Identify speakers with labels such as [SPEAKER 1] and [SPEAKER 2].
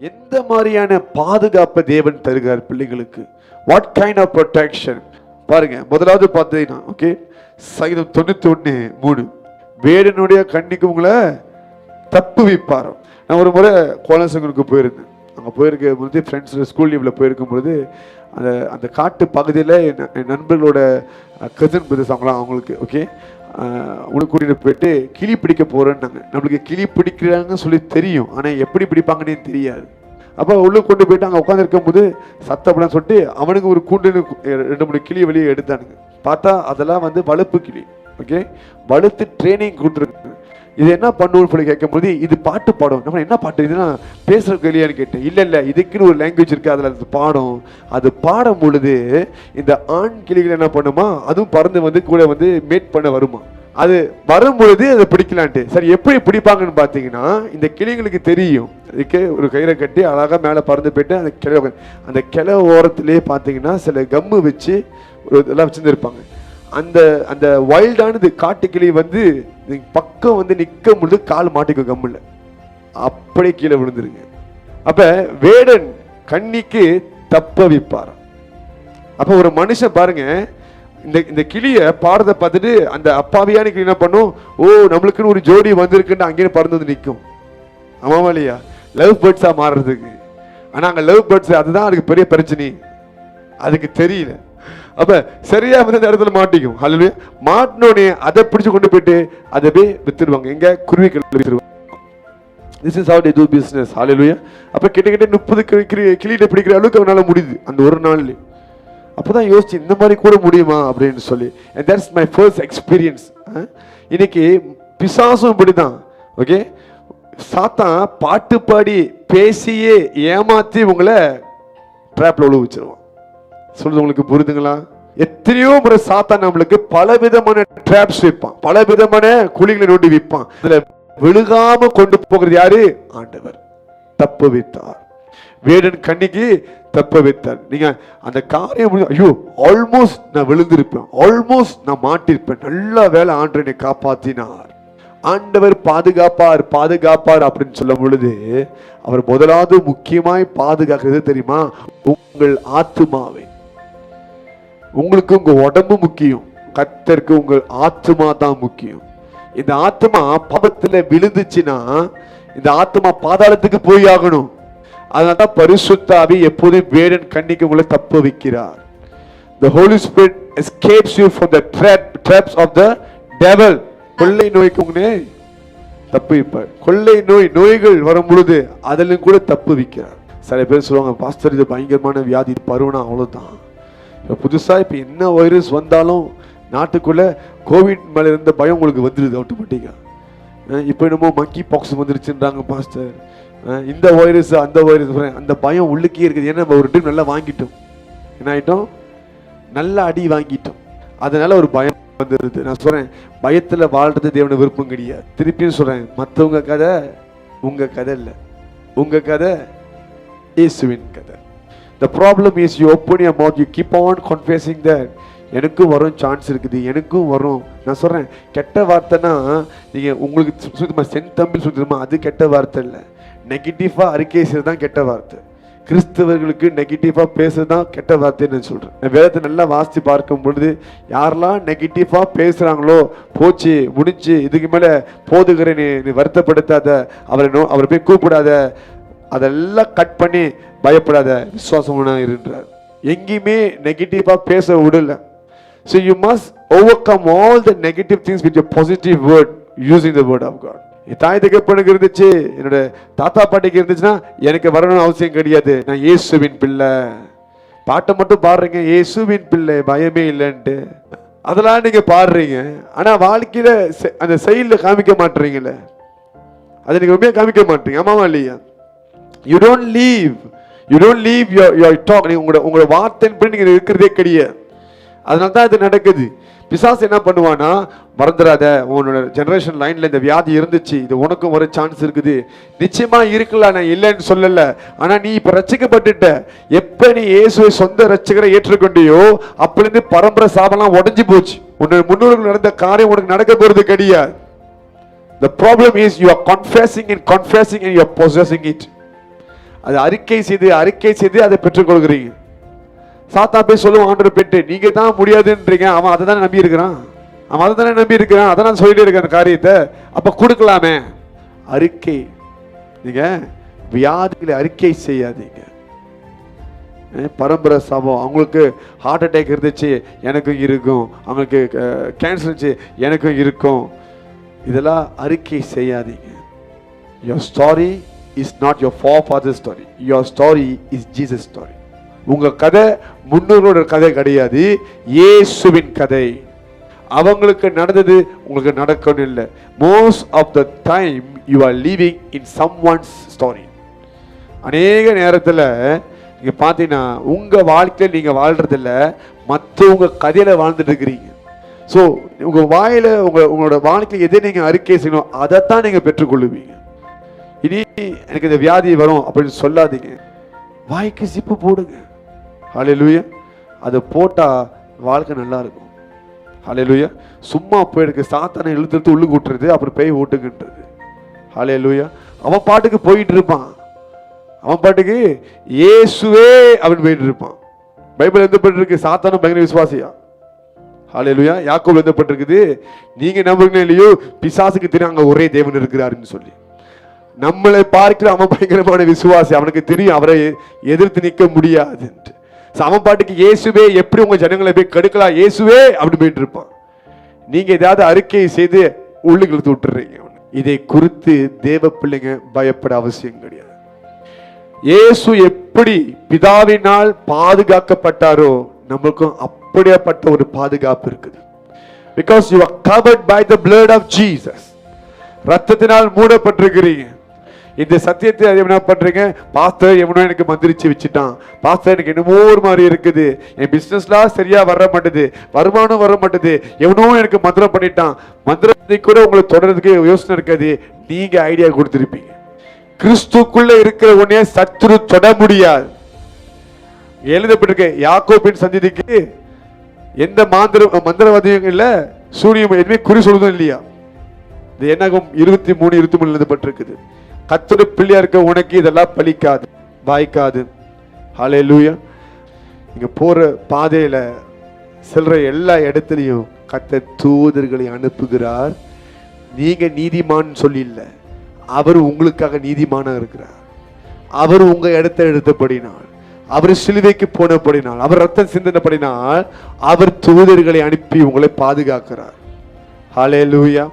[SPEAKER 1] எந்த மாதிரியான பாதுகாப்பை தேவன் தருகிறார் பிள்ளைகளுக்கு? வாட் கைண்ட் ஆஃப் ப்ரொடெக்ஷன் பாருங்க. முதலாவது பார்த்தீங்கன்னா ஓகே, சங்கீதம் 91:3, வேடனுடைய கண்ணிக்கு உங்களை தப்பு வைப்பார். நான் ஒரு முறை கோலசங்கருக்கு போயிருந்தேன். அங்கே போயிருக்கும் பொழுது ஃப்ரெண்ட்ஸ் ஸ்கூல் லீவில் போயிருக்கும் பொழுது அந்த காட்டு பகுதியில் என் நண்பர்களோட கசின் பிரதர்ஸ் அவங்களுக்கு ஓகே உனக்கு கூட்டிகிட்டு போயிட்டு கிளி பிடிக்க போகிறேன்னாங்க. நம்மளுக்கு கிளி பிடிக்கிறாங்கன்னு சொல்லி தெரியும், ஆனால் எப்படி பிடிப்பாங்கன்னே தெரியாது. அப்போ உள்ளே கொண்டு போயிட்டு அங்கே உட்காந்துருக்கும் போது சத்தப்படான்னு சொல்லிட்டு அவனுக்கு ஒரு கூண்டுன்னு 2-3 கிளி வெளியே எடுத்தானுங்க. பார்த்தா அதெல்லாம் வலுப்பு கிளி. ஓகே, வலுத்து ட்ரைனிங் கொடுத்துருக்கு. இது என்ன பண்ணுவோம்னு சொல்லி கேட்கும்போது இது பாட்டு பாடும். நம்ம என்ன பாட்டு இதுனா பேசுகிற கிளியான்னு கேட்டேன். இல்லை இதுக்குன்னு ஒரு லாங்குவேஜ் இருக்குது, அதில் அது பாடும். அது பாடும் பொழுது இந்த ஆண் கிளிகள் என்ன பண்ணுமா, அதுவும் பறந்து கூட மேட் பண்ண வருமா. அது வரும் பொழுது அதை பிடிக்கலான்ட்டு. சரி, எப்படி பிடிப்பாங்கன்னு பார்த்தீங்கன்னா இந்த கிளிங்களுக்கு தெரியும். அதுக்கு ஒரு கயிறை கட்டி அழகாக மேலே பறந்து போயிட்டு அந்த கிளை ஓரத்துலேயே பார்த்தீங்கன்னா சில கம்மு வச்சு ஒரு இதெல்லாம் வச்சுருந்துருப்பாங்க. அந்த வைல்டானது காட்டுக்கிளி பக்கம் நிற்க முடியாது, கால் மாட்டிக்கும் கம்முல, அப்படியே கீழே விழுந்துருங்க. அப்ப வேடன் கண்ணிக்கு தப்ப வைப்பார். அப்ப ஒரு மனுஷன் பாருங்க, இந்த கிளிய பாடத்தை பார்த்துட்டு அந்த அப்பாவியான கிளி என்ன பண்ணும், ஓ நம்மளுக்குன்னு ஒரு ஜோடி வந்திருக்குன்னு அங்கேயே பறந்து நிற்கும். ஆமாவா இல்லையா? லவ் பேர்ட்ஸா மாறுறதுக்கு. ஆனா அங்க லவ் பேர்ட்ஸ் அதுதான் அதுக்கு பெரிய பிரச்சனை, அதுக்கு தெரியல. அப்ப சரியா அந்த இடத்துல மாட்டிக்கும். ஹல்லேலூயா. மாட்டினோடனே அதை பிடிச்சு கொண்டு போயிட்டு அதை போய் வித்துருவாங்க. எங்க குருவிகள் வித்துருவாங்க. This is how they do business. ஹல்லேலூயா. அப்ப கிட்ட 30 கிளியை பிடிக்கிற அளவுக்கு அவனால முடியுது அந்த ஒரு நாள்ல. அப்பதான் யோசிச்சு இந்த மாதிரி கூட முடியுமா அப்படின்னு சொல்லி. and that's my first experience. இன்னைக்கு பிசாசும் இப்படிதான். ஓகே, சாத்தான் பாட்டு பாடி பேசியே ஏமாத்தி உங்களை ட்ராப்ல உள்ள வச்சிருவான். சொல்றது உங்களுக்கு புரியுதுங்களா? எத்தனையோ முறை சாத்தான் நம்மளுக்கு பல விதமான ட்ராப்ஸ் வைப்பான், பல விதமான குழிகளை நோண்டி வைப்பான். அதுல விழுகாம கொண்டு போகிறது யாரு? ஆண்டவர் தப்பு வைத்தார். வேடன் கண்ணிக்கு தப்ப வைத்தார். நீங்க அந்த காரியம் ஐயோ ஆல்மோஸ்ட் நான் விழுந்திருப்பேன், ஆல்மோஸ்ட் நான் மாட்டிருப்பேன், நல்ல வேலை ஆண்டவரை காப்பாத்தினார். ஆண்டவர் பாதுகாப்பார் அப்படின்னு சொல்லும் பொழுது அவர் முதலாவது முக்கியமாய் பாதுகாக்கிறது தெரியுமா? உங்கள் ஆத்துமாவை. உங்களுக்கு உங்க உடம்பு முக்கியம், கர்த்தருக்கு உங்கள் ஆத்துமா தான் முக்கியம். இந்த ஆத்துமா பாவத்துல விழுந்துச்சுன்னா இந்த ஆத்துமா பாதாளத்துக்கு போய் ஆகணும். அதனால்தான் பரிசுத்த ஆவி எப்போதும் வேடன் கண்ணிக்கு உங்களை தப்ப வைக்கிறார். The Holy Spirit escapes you from the traps of the devil. கொள்ளை நோய்க்கு உங்களே தப்பு வைப்பார். கொள்ளை நோய்கள் வரும் பொழுது அதிலும் கூட தப்பு வைக்கிறார். சில பேர் சொல்லுவாங்க, பாஸ்டர் இது பயங்கரமான வியாதி, பருவனா அவ்வளவுதான். இப்போ புதுசா இப்போ என்ன வைரஸ் வந்தாலும் நாட்டுக்குள்ள கோவிட் மேல இருந்த பயம் உங்களுக்கு வந்துடுது ஆட்டோமேட்டிக்கா. இப்போ என்னமோ மங்கி பாக்ஸ் வந்துருச்சுன்றாங்க பாஸ்டர். இந்த வைரஸ் அந்த வைரஸ், அந்த பயம் உள்ளுக்கே இருக்குது. ஏன்னா நம்ம ஒரு டைம் நல்லா வாங்கிட்டோம், என்ன ஆயிட்டோம், நல்ல அடி வாங்கிட்டோம், அதனால ஒரு பயம் வந்துருது. நான் சொல்றேன், பயத்துல வாழ்றது தேவன விருப்பம் கிடையாது. திருப்பியும் சொல்றேன், மற்றவங்க கதை உங்க கதை இல்லை, உங்க கதை இயேசுவின் கதை. The problem is you open your mouth, you keep on confessing that எனக்கும் வரும் சான்ஸ் இருக்குது, எனக்கும் வரும். நான் சொல்றேன், கெட்ட வார்த்தைனா நீங்க உங்களுக்கு சுத்தமா செந்தமிழ் சுத்தமா அது கெட்ட வார்த்தை இல்லை. நெகட்டிவா அறிக்கை செய்யறது தான் கெட்ட வார்த்தை. கிறிஸ்தவர்களுக்கு நெகட்டிவா பேசுறதுதான் கெட்ட வார்த்தைன்னு சொல்றேன். வேதத்தை நல்லா வாசித்து பார்க்கும் பொழுது யாரெல்லாம் நெகட்டிவா பேசுறாங்களோ போச்சு முடிச்சு, இதுக்கு மேல போதுகிற நீ வருத்தப்படுத்தாத, அவரை போய் கூப்பிடாத, அதெல்லாம் கட் பண்ணி பயப்படாத, விசுவாசமான இருன்றார். எங்கேயுமே நெகட்டிவா பேச விடல. So you must overcome all the negative things with your positive word, using the word of God. என் தாய் தகப்பனுக்கு இருந்துச்சு, என்னோட தாத்தா பாட்டிக்கு இருந்துச்சுன்னா எனக்கு வரணும்னு அவசியம் கிடையாது. நான் இயேசுவின் பிள்ளை, பாட்டை மட்டும் பாடுறீங்க, இயேசுவின் பிள்ளை பயமே இல்லைன்ட்டு அதெல்லாம் நீங்க பாடுறீங்க. ஆனா வாழ்க்கையில அந்த செயல்ல காமிக்க மாட்டீங்கல்ல, அதை நீங்க உண்மையா காமிக்க மாட்டீங்க. ஆமாவா இல்லையா? You don't leave your talk. உங்களோட வார்த்தையின்படி நீங்க இருக்கிறதே கிடையாது. அதனால தான் இது நடக்குது. பிசாசு என்ன பண்ணுவானா, மறந்துடாத, உன்னோட ஜெனரேஷன் லைன்ல இந்த வியாதி இருந்துச்சு, இது உனக்கும் வர சான்ஸ் இருக்குது. நிச்சயமா இருக்கலாம், நான் இல்லைன்னு சொல்லல. ஆனா நீ இப்ப ரட்சிக்கப்பட்டுட்ட. எப்ப நீ இயேசுவை சொந்த ரட்சகரை ஏற்றுக்கொண்டியோ அப்பலேருந்து பரம்பரை சாபெல்லாம் உடஞ்சி போச்சு. உன்னோட முன்னோர்கள் நடந்த காரியம் உனக்கு நடக்க போறது கிடையாது. The problem is you are confessing and you are possessing it. அது அறிக்கை செய்து அதை பெற்றுக்கொள்கிறீங்க. சாத்தான் போய் சொல்லுவான் ஆண்டவர் பெற்று, நீங்க தான் முடியாதுன்றீங்க, அவன் அதை தானே நம்பி இருக்கிறான், அதை நான் சொல்லிட்டு இருக்கேன் அந்த காரியத்தை, அப்ப கொடுக்கலாமே. அறிக்கை, நீங்க வியாதிகளை அறிக்கை செய்யாதீங்க. பரம்பரை சாபம், அவங்களுக்கு ஹார்ட் அட்டாக் இருந்துச்சு எனக்கும் இருக்கும், அவங்களுக்கு கேன்சர் இருந்துச்சு எனக்கும் இருக்கும், இதெல்லாம் அறிக்கை செய்யாதீங்க. Your story is not your forefather's story. Your story is Jesus' story. உங்க கதை முன்னோரோட கதை கிடையாது, இயேசுவின் கதை. அவங்களுக்கு நடந்தது உங்களுக்கு நடக்கணும் இல்லை. Most of the time you are living in someone's story. அநேக நேரத்தில் நீங்க பார்த்தீங்கன்னா உங்க வாழ்க்கையில் நீங்க வாழ்றது இல்லை, மற்றவங்க கதையில வாழ்ந்துட்டு இருக்கிறீங்க. ஸோ உங்க வாயில உங்களோட வாழ்க்கையில் எதை நீங்க அறிக்கை செய்யணும் அதைத்தான் நீங்க பெற்றுக்கொள்ளுவீங்க. இனி எனக்கு இந்த வியாதி வரும் அப்படின்னு சொல்லாதீங்க, வாய்க்கு சிப்பு போடுங்க. ஹல்லேலூயா. அதை போட்டா வாழ்க்கை நல்லா இருக்கும். ஹல்லேலூயா. சும்மா போயிருக்கு, சாத்தானை இழுத்து உள்ளுக்கு விட்டுறது, அப்புறம் பேய் ஓட்டுக்குன்றது. ஹல்லேலூயா. அவன் பாட்டுக்கு போயிட்டு இருப்பான், அவன் பாட்டுக்கு இயேசுவே அப்படின்னு போயிட்டு இருப்பான். பைபிள் எழுதப்பட்டிருக்கு சாத்தானும் பயங்கர விசுவாசியா. ஹல்லேலூயா. யாக்கோபு எழுதப்பட்டிருக்குது, நீங்க நம்புறீங்களோ இல்லையோ பிசாசுக்கு தெரியும் அங்க ஒரே தேவன் இருக்கிறாருன்னு சொல்லி. நம்மளை பார்க்கிற அவன் பயங்கரமான விசுவாசி, அவனுக்கு தெரியும் அவரை எதிர்த்து நிற்க முடியாது. அவன் பாட்டுக்கு இயேசுவே எப்படி உங்க ஜனங்களை போய் கெடுக்கலாம், இயேசுவே அப்படி போயிட்டு இருப்பான். நீங்க ஏதாவது அறிக்கை செய்து உள்ளுக்கு இழுத்து விட்டுறீங்க. இதை குறித்து தேவ பிள்ளைங்க பயப்பட அவசியம் கிடையாது. இயேசு எப்படி பிதாவினால் பாதுகாக்கப்பட்டாரோ நம்மளுக்கும் அப்படியேப்பட்ட ஒரு பாதுகாப்பு இருக்குது. Because you are covered by the blood of Jesus. ரத்தத்தினால் மூடப்பட்டிருக்கிறீங்க. இந்த சத்தியத்தை என்ன பண்றீங்க, பாஸ்டர் எவனோ எனக்கு மந்திரிச்சு வச்சுட்டான், பாஸ்டர் எனக்கு என்னமோ ஒரு மாதிரி இருக்குது, என் பிசினஸ்லாம் சரியா வர மாட்டேது, வருமானம் வர மாட்டேது, எவனோ எனக்கு மந்திரம் பண்ணிட்டான். மந்திரத்தை கூட உங்களுக்கு தொடர்றதுக்கு யோசனை இருக்காது, நீங்க ஐடியா கொடுத்திருப்பீங்க. கிறிஸ்துக்குள்ள இருக்கிற உடனே சத்துரு தொட முடியாது. எழுதப்பட்டிருக்க யாக்கோபின் சந்ததிக்கு எந்த மந்திரவாதியும் இல்ல, சூரியன் எதுவுமே குறி சொல்லுதும் இல்லையா. இது என்னாகும் 23:23 எழுதப்பட்டிருக்குது. கர்த்தருடைய பிள்ளையா இருக்க உனக்கு இதெல்லாம் பலிக்காது, வாய்க்காது. ஹல்லேலூயா. நீங்க போற பாதையில செல்ற எல்லா இடத்துலையும் கர்த்தர் தூதர்களை அனுப்புகிறார். நீங்க நீதிமான் சொல்லி இல்லை, அவர் உங்களுக்காக நீதிமானா இருக்கிறார். அவர் உங்க இடத்தை எடுத்தபடினால், அவர் சிலுவைக்கு போனபடினால், அவர் ரத்தம் சிந்தினபடினால் அவர் தூதர்களை அனுப்பி உங்களை பாதுகாக்கிறார். ஹல்லேலூயா.